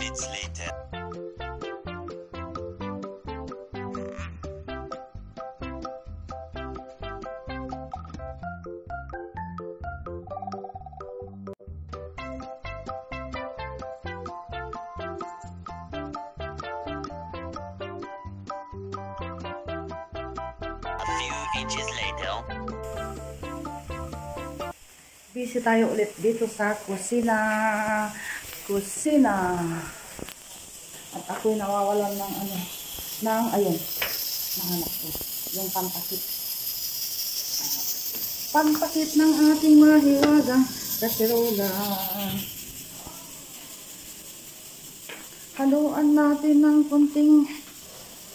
minutes later. A few inches later. Busy tayo ulit dito sa kusina. At ako'y nawawalan ng ayun, nahanap ko. Yung pampakit. Pampakit ng ating mga hiwagang kaserola. Haluan natin ng kunting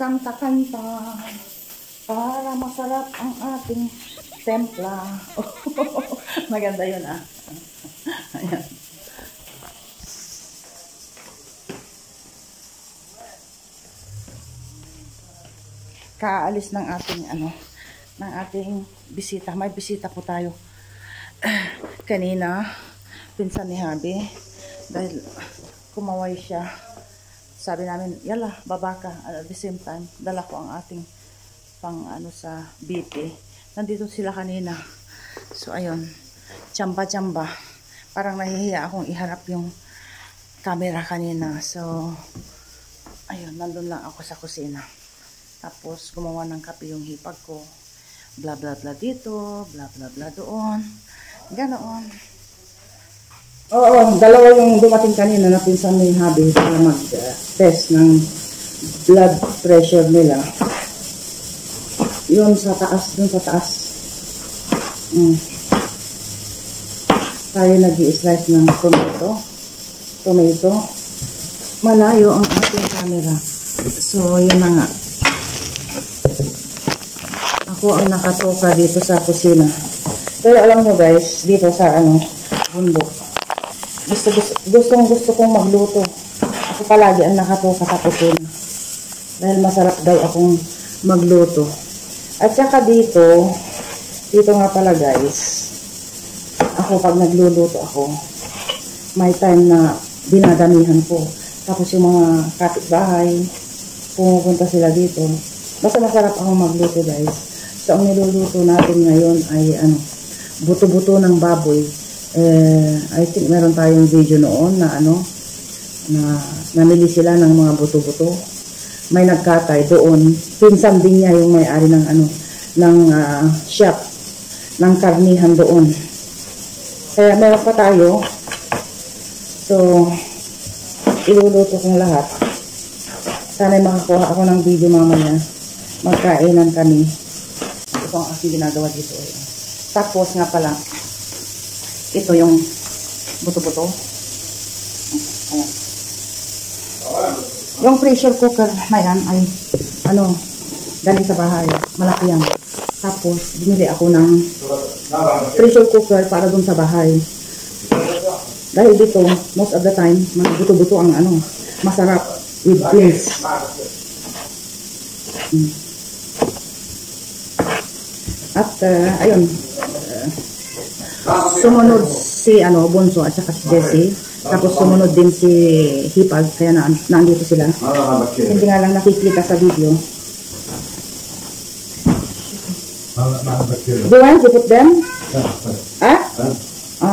kanta-kanta para masarap ang ating templa. Maganda yun Ayan. Kaalis ng ating ng ating bisita. May bisita po tayo. Kanina, pinsan ni Habi, dahil kumaway siya. Sabi namin, yala, baba ka. At the same time, dala ko ang ating pang sa BP. Nandito sila kanina. So, ayun. Tsamba-tsamba. Parang nahihiya akong iharap yung camera kanina. So, ayun. Nandun lang ako sa kusina. Tapos, gumawa ng kape yung hipag ko. Bla bla bla dito. Bla bla bla doon. Ganoon. Oo, dalawa yung dumating kanina na pinsan ni Habi para mag-test ng blood pressure nila. Yun sa taas, dun sa taas. Tayo nag-i-slice ng tomato. Malayo ang ating camera. So, yun na nga. Ako ang nakatoka dito sa kusina. Pero alam mo guys, dito sa bundok. Gusto kong magluto. Ako palagi ang nakatoka sa kusina. Dahil masarap daw akong magluto. At saka dito nga pala guys, ako pag nagluluto ako, may time na dinadamihan ko. Tapos yung mga kapitbahay, pumupunta sila dito. Basta masarap akong magluto guys. So ang niluluto natin ngayon ay buto-buto ng baboy. I think meron tayong video noon na na namili sila ng mga buto-buto. May nagkatay doon. Pinsan din niya yung may-ari ng shop ng karnihan doon. Kaya meron pa tayo. So, iluluto kong lahat. Sana'y makakuha ako ng video mamaya. Magkainan kami. Ito ang aking ginagawa dito. Tapos nga pala, ito yung buto-buto. Ayan. Yung pressure cooker na yan ay galing sa bahay. Malaki yan. Tapos, binili ako ng pressure cooker para dun sa bahay. Dahil dito, most of the time, buto-buto ang masarap with beans. At, ayun, sumunod si Bonso at saka si Jessie. Tapos sumunod din si Hipag, kaya nandito sila. Hindi nga lang nakikita sa video. Do you want to put them?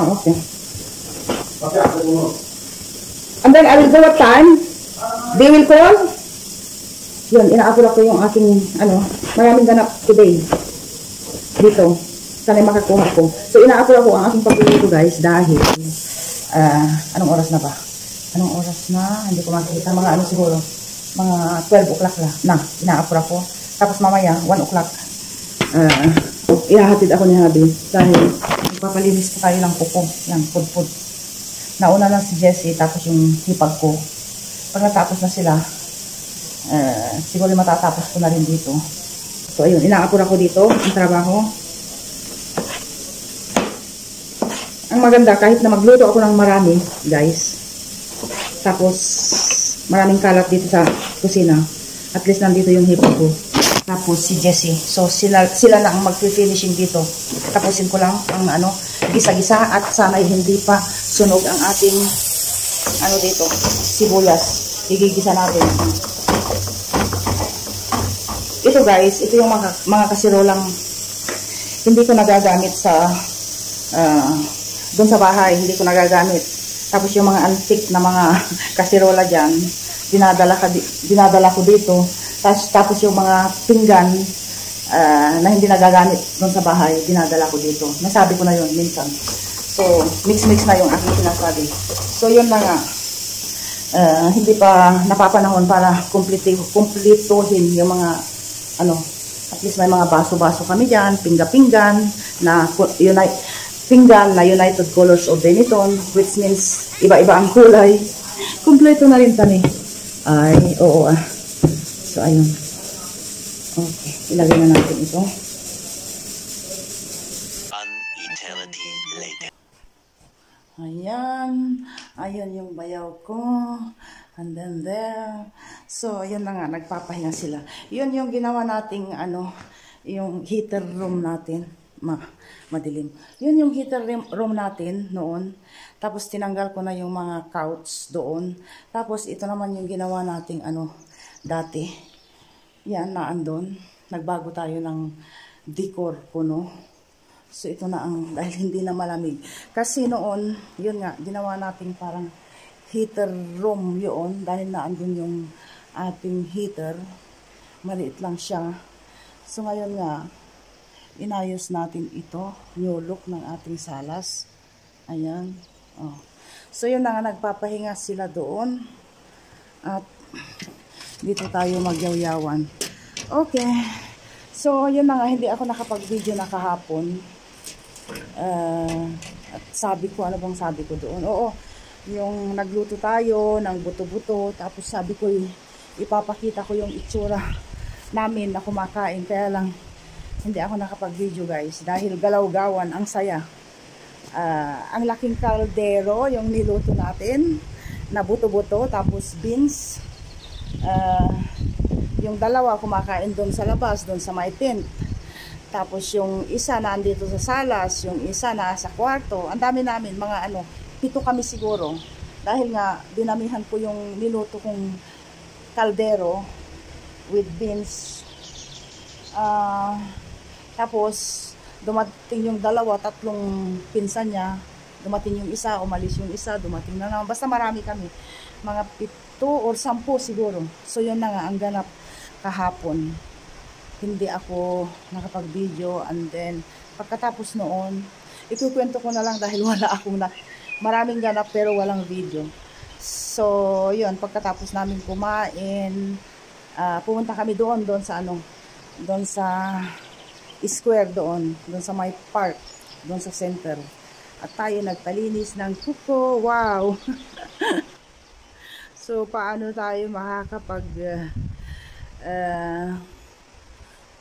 Okay. And then I will go what time? They will call? Yun, inaapura ko yung aking, maraming ganap today. Dito. Sana'y makakuha ko. So, inaapura ko ang aking pagluluto guys dahil, anong oras na ba? Anong oras na? Hindi ko makikita. Mga siguro, mga 12 o'clock na. Inaapura ko. Tapos mamaya, 1 o'clock. Ihahatid ako ni Habi dahil magpapalinis ko tayo ng kuko. Yan, pud-pud. Nauna lang si Jessie, tapos yung hipag ko. Pag natapos na sila, siguro matatapos ko na rin dito. So, ayun, inaapura ko dito ang trabaho. Ang maganda, kahit na magluto ako ng marami, guys. Tapos, maraming kalat dito sa kusina. At least nandito yung hipag ko. Tapos si Jessie. So sila na ang mag-finishing dito. Tapusin ko lang ang gisa-gisa at sana'y hindi pa sunog ang ating ano dito, sibuyas. Igigisa natin. Ito guys, ito yung mga kasirolang hindi ko nagagamit sa doon sa bahay, hindi ko nagagamit. Tapos yung mga antique na mga kasirola dyan, dinadala ko dito. Tapos yung mga pinggan na hindi nagagamit doon sa bahay, dinadala ko dito. Nasabi ko na yun minsan. So, mix-mix na yung aking sinasabi. So, yun na nga. Hindi pa napapanahon para kumplituhin yung mga, at least may mga baso-baso kami dyan, pinggan na United Colors of Benetton, which means iba-iba ang kulay. Kumpleto na rin tani. Ay, oo ah. So, ayun. Okay, ilagay na natin ito. An eternity later. Ayan. Ayan yung bayaw ko. And then there. So, ayan na nga. Nagpapahinga sila. Yun yung ginawa nating, yung heater room natin. Madilim. Yun yung heater room natin noon. Tapos, tinanggal ko na yung mga couch doon. Tapos, ito naman yung ginawa nating, dati. Yan, naandun. Nagbago tayo ng decor puno. So, ito na dahil hindi na malamig. Kasi noon, yun nga, ginawa natin parang heater room yun. Dahil naandun yung ating heater. Maliit lang siya. So, ngayon nga, inayos natin ito. New look ng ating salas. Ayan. Oh. So, yun na nga, nagpapahinga sila doon. At, dito tayo magyawyawan. Okay. So, yun na nga, hindi ako nakapag-video na kahapon. At sabi ko, ano bang sabi ko doon? Oo, yung nagluto tayo ng buto-buto. Tapos sabi ko, ipapakita ko yung itsura namin na kumakain. Kaya lang, hindi ako nakapag-video guys. Dahil galaw-gawan, ang saya. Ang laking kaldero, yung niluto natin, na buto-buto, tapos beans. Yung dalawa kumakain doon sa labas, doon sa may tent. Tapos yung isa na andito sa salas, yung isa na sa kwarto. Ang dami namin, mga 7 kami siguro. Dahil nga, dinamihan ko yung niluto kong kaldero with beans. Tapos, dumating yung 2, 3 pinsan niya. Dumating yung isa, umalis yung isa, dumating na naman. Basta marami kami. Mga 7 or 10 siguro. So, yun na nga, ang ganap kahapon. Hindi ako nakapag-video. And then, pagkatapos noon, ikukwento ko na lang dahil wala akong maraming ganap pero walang video. So, yun, pagkatapos namin kumain, pumunta kami doon sa doon sa square doon sa may park, doon sa center. At tayo nagpalinis ng kuko. Wow! So, paano tayo makakapag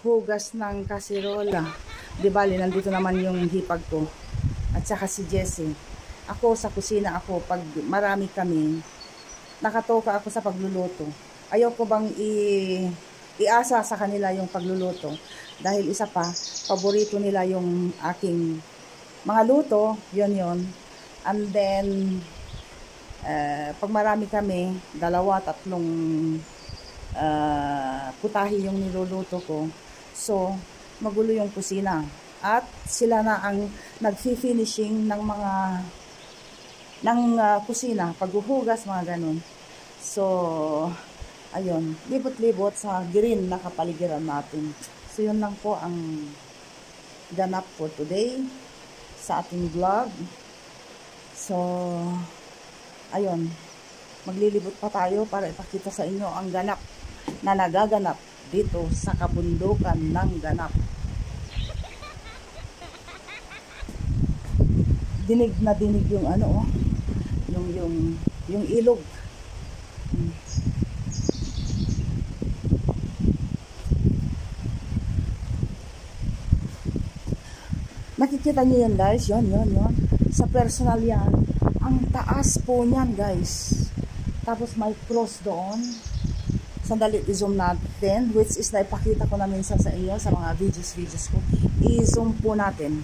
hugas ng kasirola? Di bali, nandito naman yung hipag ko. At saka si Jessie. Ako sa kusina ako, pag marami kami, nakatoka ako sa pagluluto. Ayaw ko bang iasa sa kanila yung pagluluto. Dahil isa pa, paborito nila yung aking mga luto, yon. And then, pag marami kami, 2, 3 putahe yung niluluto ko. So, magulo yung kusina. At sila na ang nag-finishing ng mga kusina, paghuhugas, mga ganun. So, ayun, libot-libot sa green na kapaligiran natin. So, yun lang po ang ganap for today sa ating vlog. So, ayun, maglilibot pa tayo para ipakita sa inyo ang ganap na nagaganap dito sa kabundukan ng ganap. Dinig na dinig yung yung ilog. Nakikita niyo yan guys, yon. Sa personal yan. Ang taas po niyan guys. Tapos may cross doon. Sandali, i-zoom natin. Which is naipakita ko na minsan sa inyo sa mga videos ko. I-zoom po natin.